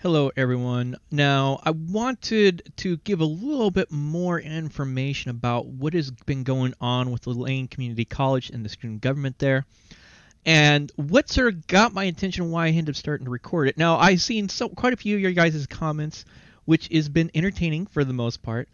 Hello everyone. Now I wanted to give a little bit more information about what has been going on with the Lane Community College and the student government there, and what sort of got my attention, why I ended up starting to record it. Now I've seen quite a few of your guys' comments, which has been entertaining for the most part,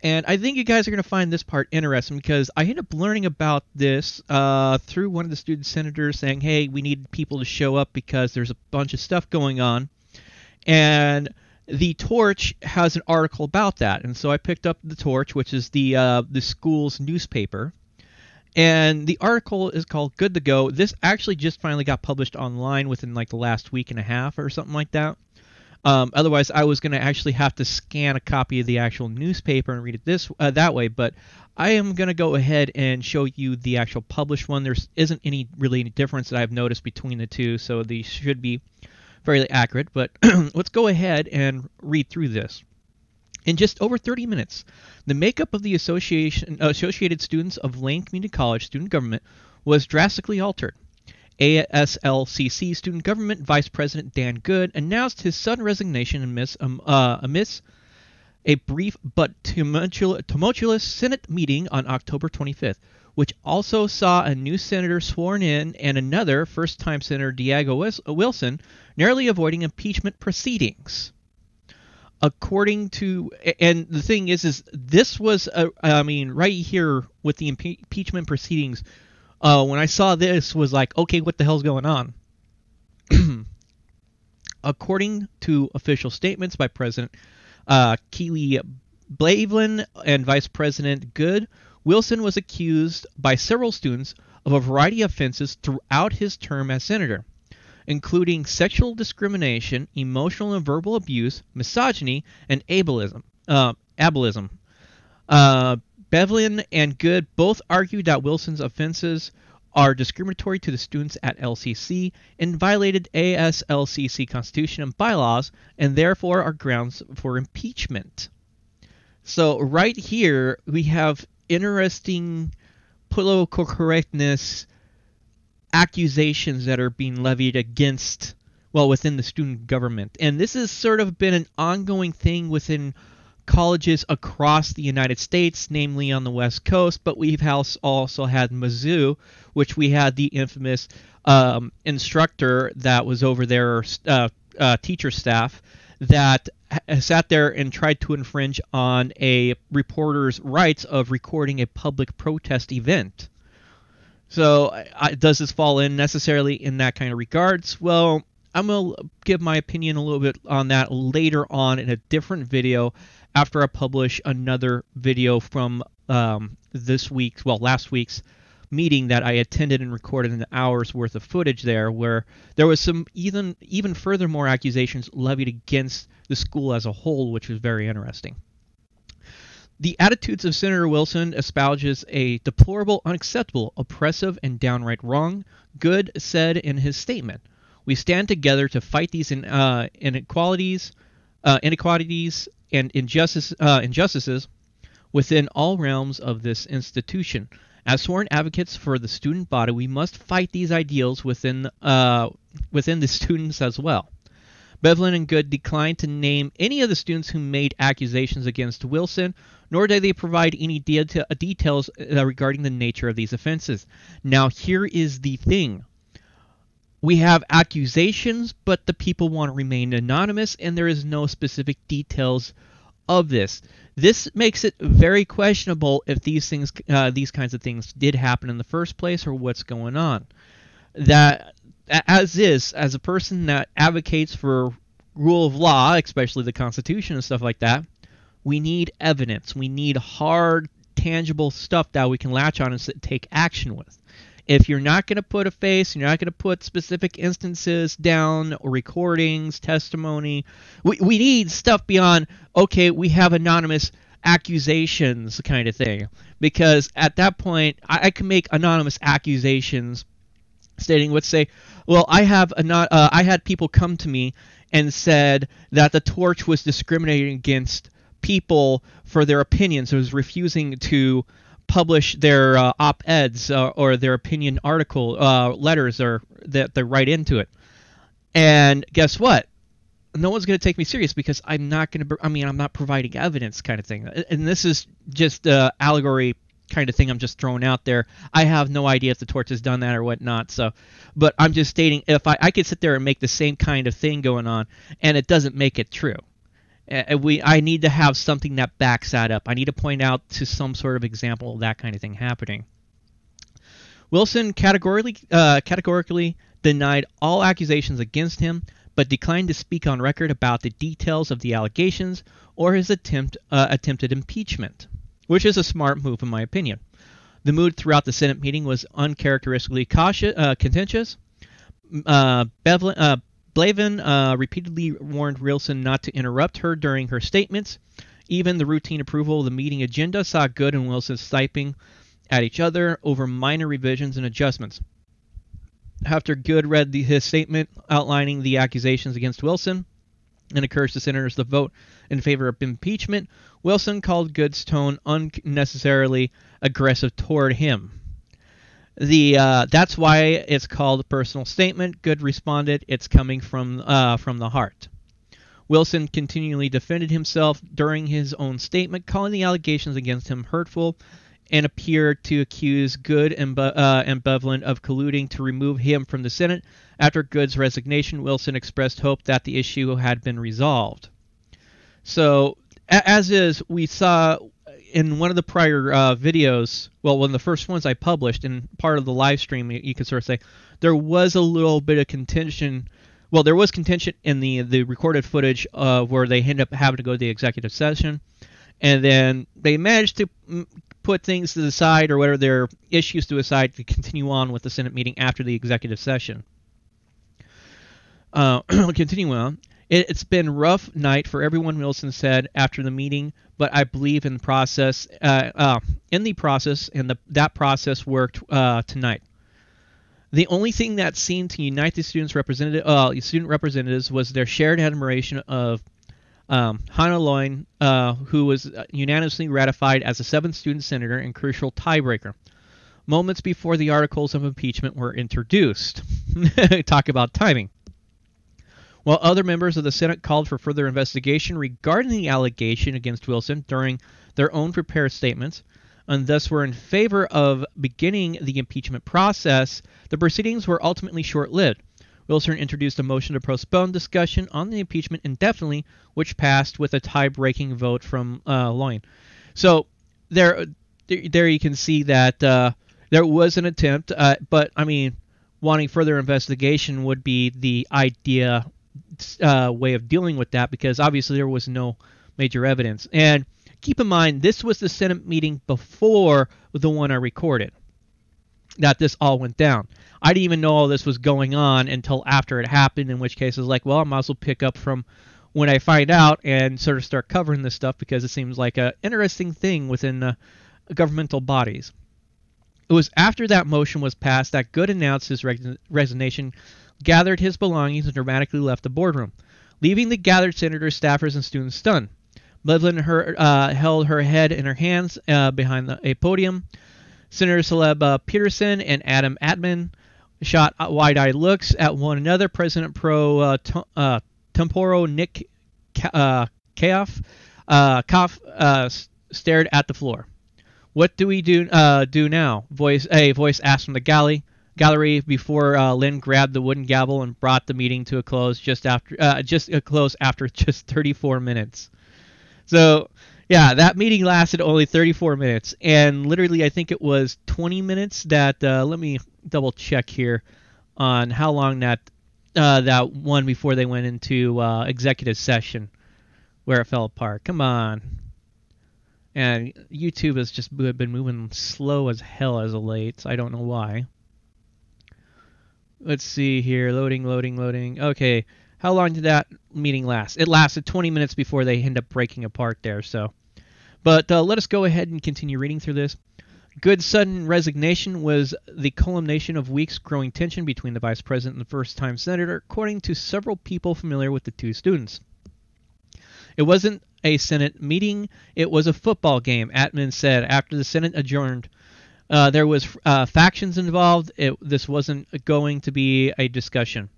and I think you guys are going to find this part interesting because I ended up learning about this through one of the student senators saying, hey, we need people to show up because there's a bunch of stuff going on. And the Torch has an article about that, and so I picked up the Torch, which is the school's newspaper, and the article is called "Good to Go." This actually just finally got published online within like the last week and a half or something like that. Otherwise, I was going to actually have to scan a copy of the actual newspaper and read it that way. But I am going to go ahead and show you the actual published one. There isn't really any difference that I've noticed between the two, so these should be fairly accurate, but let's go ahead and read through this. In just over 30 minutes, the makeup of the Associated Students of Lane Community College student government was drastically altered. ASLCC student government Vice President Dan Good announced his sudden resignation amidst a brief but tumultuous Senate meeting on October 25th, which also saw a new senator sworn in and another first-time Senator Diego Wilson narrowly avoiding impeachment proceedings. According to, and the thing is this was, right here with the impeachment proceedings, when I saw this was like, okay, what the hell's going on? According to official statements by President Keely Blavelin and Vice President Good, Wilson was accused by several students of a variety of offenses throughout his term as senator, including sexual discrimination, emotional and verbal abuse, misogyny, and ableism. Blavelin and Good both argued that Wilson's offenses are discriminatory to the students at LCC and violated ASLCC Constitution and bylaws, and therefore are grounds for impeachment. So right here we have interesting political correctness accusations that are being levied against, within the student government. And this has sort of been an ongoing thing within colleges across the United States, namely on the West Coast, but we've also had Mizzou, which we had the infamous instructor that was over there, teacher staff, that sat there and tried to infringe on a reporter's rights of recording a public protest event. So does this fall in necessarily in that kind of regards? Well, I'm going to give my opinion a little bit on that later on in a different video after I publish another video from last week's meeting that I attended and recorded an hour's worth of footage there, where there was some even furthermore accusations levied against the school as a whole, which was very interesting. The attitudes of Senator Wilson espouses a deplorable, unacceptable, oppressive, and downright wrong, Good said in his statement. We stand together to fight these inequalities and injustices within all realms of this institution. As sworn advocates for the student body, we must fight these ideals within the students as well. Blavelin and Good declined to name any of the students who made accusations against Wilson, nor did they provide any details regarding the nature of these offenses. Now, here is the thing. We have accusations, but the people want to remain anonymous, and there is no specific details of this. This makes it very questionable if these kinds of things did happen in the first place or what's going on. That, as a person that advocates for rule of law, especially the Constitution and stuff like that, we need evidence. We need hard, tangible stuff that we can latch on and take action with. If you're not going to put a face, you're not going to put specific instances down or recordings, testimony, we need stuff beyond, okay, we have anonymous accusations kind of thing. Because at that point, I can make anonymous accusations stating, let's say, well, I had people come to me and said that the Torch was discriminating against people for their opinions. It was refusing to publish their op-eds or their opinion article letters or that they write into it. And guess what? no one's going to take me serious because I'm not going to. I mean, I'm not providing evidence, kind of thing. And this is just allegory kind of thing I'm just throwing out there. I have no idea if the torch has done that or whatnot. So, but I'm just stating if I could sit there and make the same kind of thing going on, and it doesn't make it true. I need to have something that backs that up. I need to point out to some sort of example of that kind of thing happening. Wilson categorically denied all accusations against him, but declined to speak on record about the details of the allegations or his attempted impeachment, which is a smart move in my opinion. The mood throughout the Senate meeting was uncharacteristically contentious. Blavin repeatedly warned Wilson not to interrupt her during her statements. Even the routine approval of the meeting agenda saw Good and Wilson sniping at each other over minor revisions and adjustments. After Good read his statement outlining the accusations against Wilson and encouraged the senators to vote in favor of impeachment, Wilson called Good's tone unnecessarily aggressive toward him. That's why it's called a personal statement. Good responded, "It's coming from the heart." Wilson continually defended himself during his own statement, calling the allegations against him hurtful, and appeared to accuse Good and Bevlin of colluding to remove him from the Senate. After Good's resignation, Wilson expressed hope that the issue had been resolved. So, as is, we saw in one of the prior videos, well, one of the first ones I published, in part of the live stream, you could sort of say, there was a little bit of contention. Well, there was contention in the recorded footage where they ended up having to go to the executive session, and then they managed to put things to the side, or whatever their issues to the side, to continue on with the Senate meeting after the executive session. Continuing on. It's been a rough night for everyone, Wilson said after the meeting, but I believe in the process, and that process worked tonight. The only thing that seemed to unite the student representatives was their shared admiration of Hannah Loyne, who was unanimously ratified as a 7th student senator and crucial tiebreaker. Moments before the articles of impeachment were introduced. Talk about timing. While other members of the Senate called for further investigation regarding the allegation against Wilson during their own prepared statements, and thus were in favor of beginning the impeachment process, the proceedings were ultimately short-lived. Wilson introduced a motion to postpone discussion on the impeachment indefinitely, which passed with a tie-breaking vote from Loyne. So there you can see that there was an attempt, but I mean, wanting further investigation would be the idea way of dealing with that, because obviously there was no major evidence. And keep in mind, this was the Senate meeting before the one I recorded that this all went down. I didn't even know all this was going on until after it happened, in which case I was like, well, I might as well pick up from when I find out and sort of start covering this stuff, because it seems like an interesting thing within governmental bodies. It was after that motion was passed that Good announced his resignation, gathered his belongings, and dramatically left the boardroom, leaving the gathered senators, staffers, and students stunned. Bevlin held her head in her hands behind a podium. Senator Caleb Peterson and Adam Atman shot wide-eyed looks at one another. President pro tempore Nick Koff stared at the floor. "What do we do now?" A voice asked from the gallery before Lynn grabbed the wooden gavel and brought the meeting to a close after just 34 minutes. So, yeah, that meeting lasted only 34 minutes, and literally I think it was 20 minutes that, let me double check here on how long that one before they went into executive session, where it fell apart. Come on. And YouTube has just been moving slow as hell as of late. I don't know why. Let's see here. Loading. Okay. How long did that meeting last? It lasted 20 minutes before they end up breaking apart there. So, but let us go ahead and continue reading through this. Good's sudden resignation was the culmination of weeks growing tension between the vice president and the first-time senator, according to several people familiar with the two students. It wasn't a Senate meeting, it was a football game, Atman said after the Senate adjourned. There was factions involved. This wasn't going to be a discussion.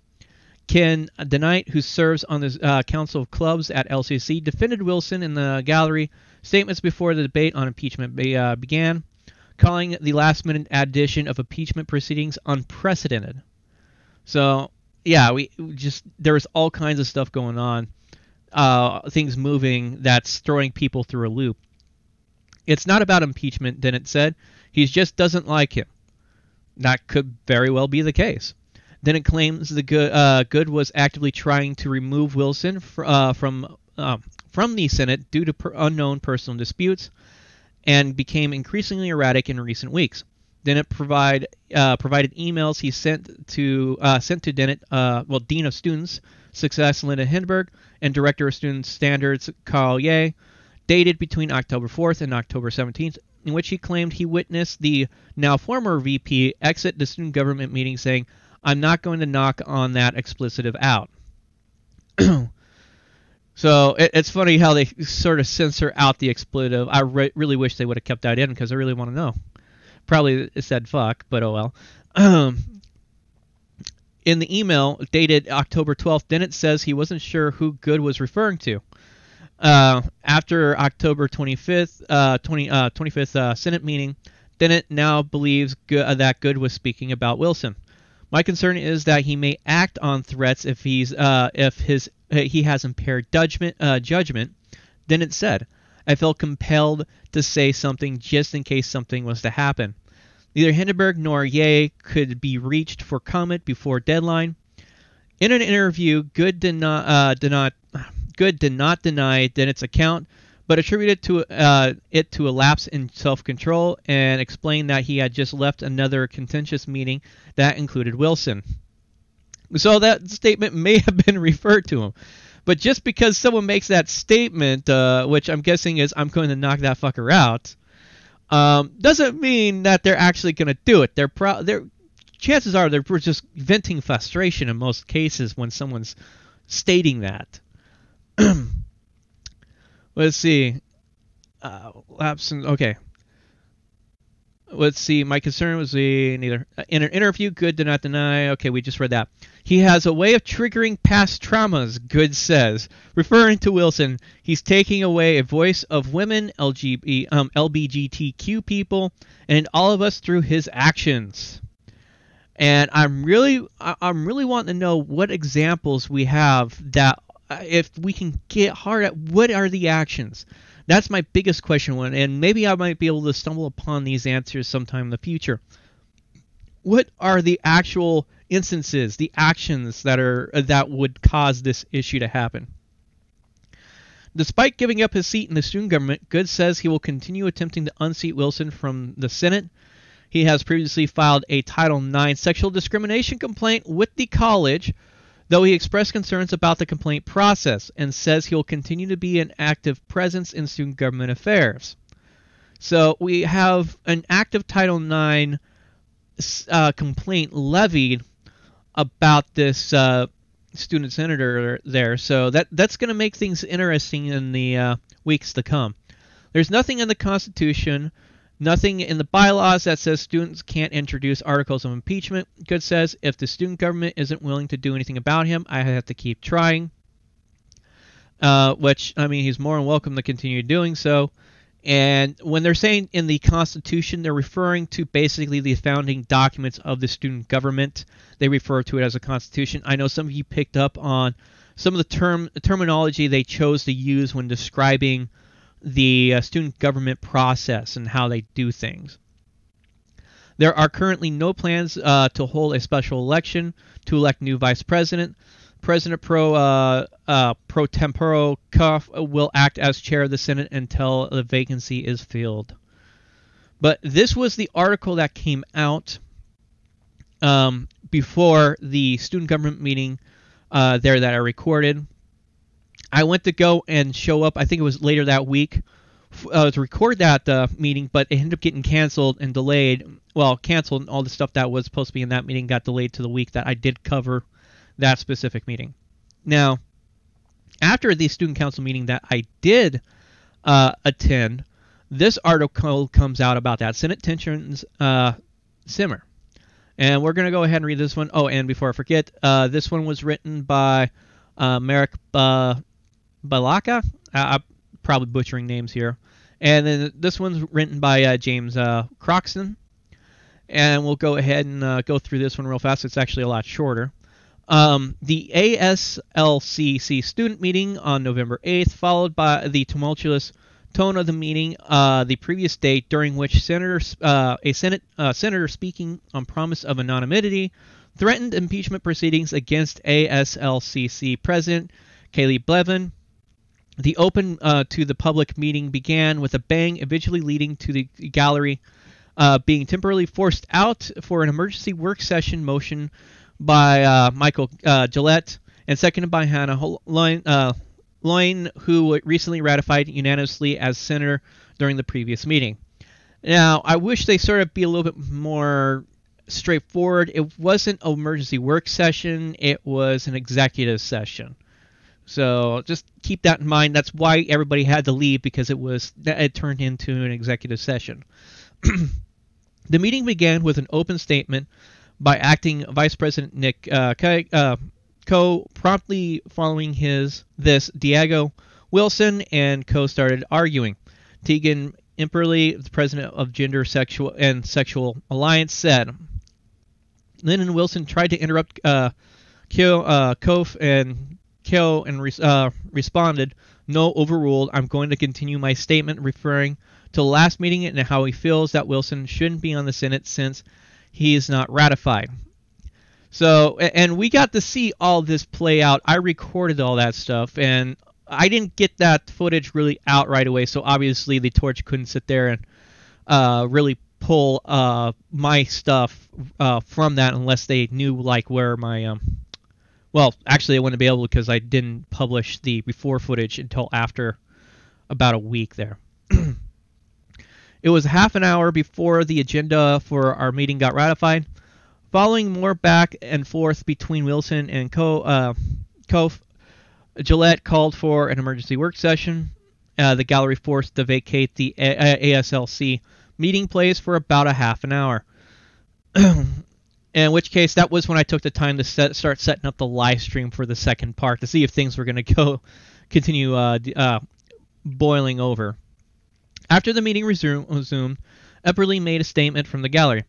Ken DeKnight, who serves on the Council of Clubs at LCC, defended Wilson in the gallery statements before the debate on impeachment began, calling the last-minute addition of impeachment proceedings unprecedented. So, yeah, there was all kinds of stuff going on, things moving that's throwing people through a loop. It's not about impeachment, Dennett said. He just doesn't like him. That could very well be the case. Dennett claims the Good was actively trying to remove Wilson from the Senate due to unknown personal disputes, and became increasingly erratic in recent weeks. Dennett provided emails he sent to Dennett, Dean of Students Success Linda Hindenburg and Director of Student Standards Carl Ye, dated between October 4th and October 17th, in which he claimed he witnessed the now former VP exit the student government meeting saying, "I'm not going to knock on that expletive out." So it's funny how they sort of censor out the expletive. I really wish they would have kept that in because I really want to know. Probably it said fuck, but oh well. In the email dated October 12th, Dennett says he wasn't sure who Good was referring to. After October 25th, 25th Senate meeting, Dennett now believes that Good was speaking about Wilson. My concern is that he may act on threats if he has impaired judgment. Dennett said, "I felt compelled to say something just in case something was to happen." Neither Hindenburg nor Ye could be reached for comment before deadline. In an interview, Good did not deny Dennett's account, but attributed it to a lapse in self-control and explained that he had just left another contentious meeting that included Wilson. So that statement may have been referred to him. But just because someone makes that statement, which I'm guessing is "I'm going to knock that fucker out," doesn't mean that they're actually going to do it. Chances are they're just venting frustration in most cases when someone's stating that. Let's see. Okay. Let's see. My concern was neither. In an interview, Good did not deny. Okay, we just read that. He has a way of triggering past traumas, Good says. Referring to Wilson, he's taking away a voice of women, LGBTQ people, and all of us through his actions. And I'm really wanting to know what examples we have that, if we can get hard at what are the actions. That's my biggest question, and maybe I might be able to stumble upon these answers sometime in the future. What are the actual instances, the actions that would cause this issue to happen? Despite giving up his seat in the student government, Good says he will continue attempting to unseat Wilson from the Senate. He has previously filed a Title IX sexual discrimination complaint with the college, though he expressed concerns about the complaint process and says he will continue to be an active presence in student government affairs. So we have an active Title IX complaint levied about this student senator there. So that's going to make things interesting in the weeks to come. There's nothing in the Constitution, nothing in the bylaws that says students can't introduce articles of impeachment. Good says, if the student government isn't willing to do anything about him, I have to keep trying. Which, I mean, he's more than welcome to continue doing so. And when they're saying in the Constitution, they're referring to basically the founding documents of the student government. They refer to it as a Constitution. I know some of you picked up on some of the terminology they chose to use when describing the student government process and how they do things. There are currently no plans to hold a special election to elect new vice president. President pro tempore Cuff will act as chair of the Senate until the vacancy is filled. But this was the article that came out before the student government meeting there that I recorded. I went to go and show up, I think it was later that week, to record that meeting, but it ended up getting canceled and delayed. Well, canceled, and all the stuff that was supposed to be in that meeting got delayed to the week that I did cover that specific meeting. Now, after the student council meeting that I did attend, this article comes out about that. Senate tensions simmer. And we're going to go ahead and read this one. Oh, and before I forget, this one was written by Marek Balaka. I'm probably butchering names here. And then this one's written by James Croxton. And we'll go ahead and go through this one real fast. It's actually a lot shorter. The ASLCC student meeting on November 8th, followed by the tumultuous tone of the meeting the previous day, during which senator speaking on promise of anonymity threatened impeachment proceedings against ASLCC President Kaylee Blevin. The open to the public meeting began with a bang, eventually leading to the gallery being temporarily forced out for an emergency work session motion by Michael Gillette and seconded by Hannah Loyne, who recently ratified unanimously as senator during the previous meeting. Now, I wish they sort of be a little bit more straightforward. It wasn't an emergency work session. It was an executive session. So just keep that in mind. That's why everybody had to leave, because it turned into an executive session. The meeting began with an open statement by acting Vice President Nick Coe. Promptly following this, Diego Wilson and Coe started arguing. Tegan Imperley, the president of Gender, Sexual Alliance, said, Lynn and Wilson tried to interrupt Coe and responded, "No, overruled. I'm going to continue my statement," referring to the last meeting and how he feels that Wilson shouldn't be on the Senate since he is not ratified. So, and we got to see all this play out. I recorded all that stuff, and I didn't get that footage really out right away, so obviously the Torch couldn't sit there and really pull my stuff from that unless they knew, like, where my... well, actually, I wouldn't be able, because I didn't publish the before footage until after about a week there. It was half an hour before the agenda for our meeting got ratified. Following more back and forth between Wilson and Coe, Gillette called for an emergency work session. The gallery forced to vacate the ASLC meeting place for about a half an hour. In which case, that was when I took the time to start setting up the live stream for the second part to see if things were going to continue boiling over. After the meeting resumed, Epperly made a statement from the gallery.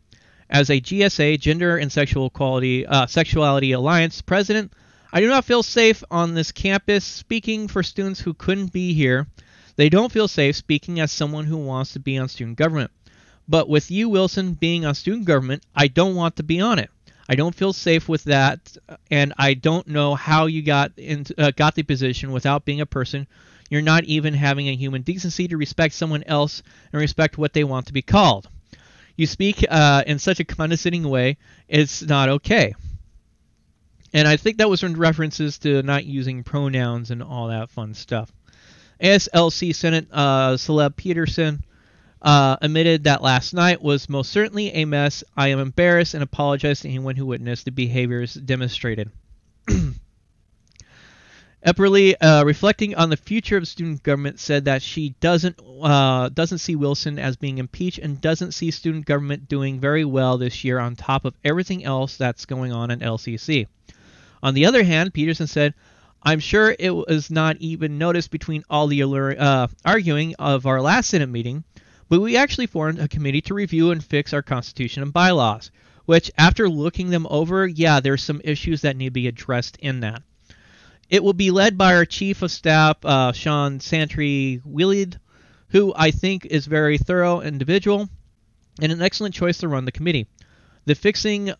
As a GSA, Gender and Sexuality Alliance president, I do not feel safe on this campus speaking for students who couldn't be here. They don't feel safe speaking as someone who wants to be on student government. But with you, Wilson, being on student government, I don't want to be on it. I don't feel safe with that, and I don't know how you got the position without being a person. You're not even having a human decency to respect someone else and respect what they want to be called. You speak in such a condescending way, it's not okay. And I think that was in references to not using pronouns and all that fun stuff. ASLC Senate Celeb Peterson admitted that last night was most certainly a mess. I am embarrassed and apologize to anyone who witnessed the behaviors demonstrated. Epperly, reflecting on the future of student government, said that she doesn't see Wilson as being impeached and doesn't see student government doing very well this year on top of everything else that's going on in LCC. On the other hand, Peterson said, I'm sure it was not even noticed between all the arguing of our last Senate meeting, but we actually formed a committee to review and fix our Constitution and bylaws, which, after looking them over, yeah, there's some issues that need to be addressed in that. It will be led by our Chief of Staff, Sean Santry-Willid, who I think is a very thorough individual and an excellent choice to run the committee. The fixing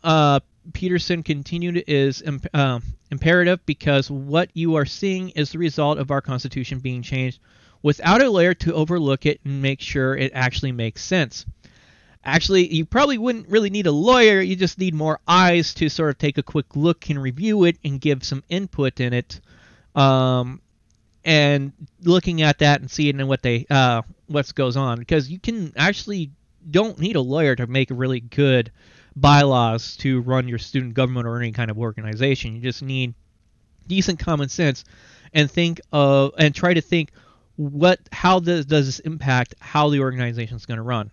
Peterson continued is imperative because what you are seeing is the result of our Constitution being changed without a lawyer to overlook it and make sure it actually makes sense. Actually, you probably wouldn't really need a lawyer. You just need more eyes to sort of take a quick look and review it and give some input in it. And looking at that and seeing what goes on. Because you can actually don't need a lawyer to make really good bylaws to run your student government or any kind of organization. You just need decent common sense and try to think how does this impact how the organization is going to run.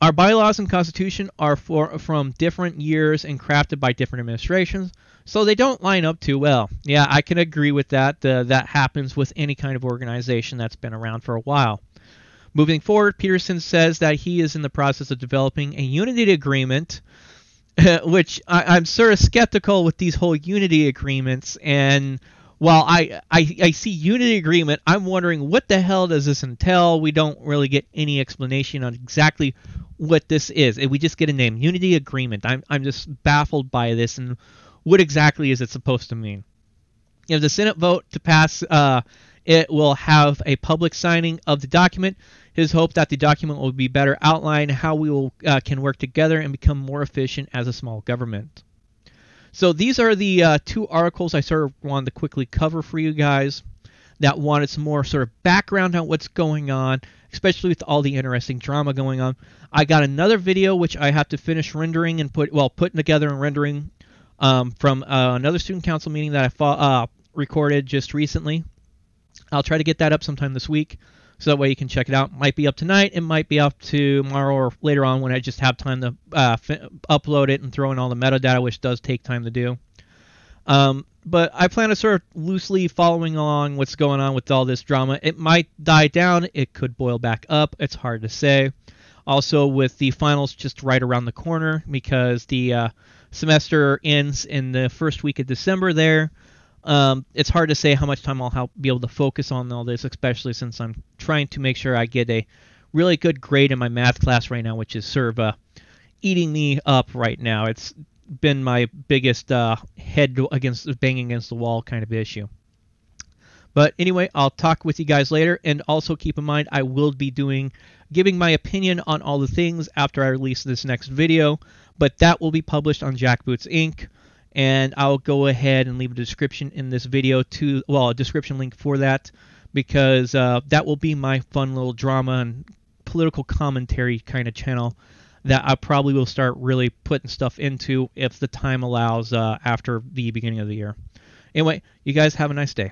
Our bylaws and constitution are from different years and crafted by different administrations, so they don't line up too well. Yeah, I can agree with that. That happens with any kind of organization that's been around for a while. Moving forward, Peterson says that he is in the process of developing a unity agreement, which I'm sort of skeptical with these whole unity agreements. And while I see unity agreement, I'm wondering what the hell does this entail? We don't really get any explanation on exactly what this is. We just get a name, unity agreement. I'm just baffled by this, and what exactly is it supposed to mean? If the Senate vote to pass, it will have a public signing of the document. His hope that the document will be better outline how we will can work together and become more efficient as a small government. So these are the two articles I sort of wanted to quickly cover for you guys that wanted some more sort of background on what's going on, especially with all the interesting drama going on. I got another video which I have to finish rendering and putting together and rendering from another student council meeting that I recorded just recently. I'll try to get that up sometime this week, so that way you can check it out. Might be up tonight, it might be up tomorrow or later on when I just have time to upload it and throw in all the metadata, which does take time to do. But I plan to sort of loosely following along what's going on with all this drama. It might die down, it could boil back up, it's hard to say. Also, with the finals just right around the corner, because the semester ends in the first week of December there. It's hard to say how much time I'll be able to focus on all this, especially since I'm trying to make sure I get a really good grade in my math class right now, which is sort of eating me up right now. It's been my biggest head banging against the wall kind of issue. But anyway, I'll talk with you guys later, and also keep in mind I will be giving my opinion on all the things after I release this next video, but that will be published on Jackboots Inc., and I'll go ahead and leave a description in this video a description link for that, because that will be my fun little drama and political commentary kind of channel that I probably will start really putting stuff into if the time allows after the beginning of the year. Anyway, you guys have a nice day.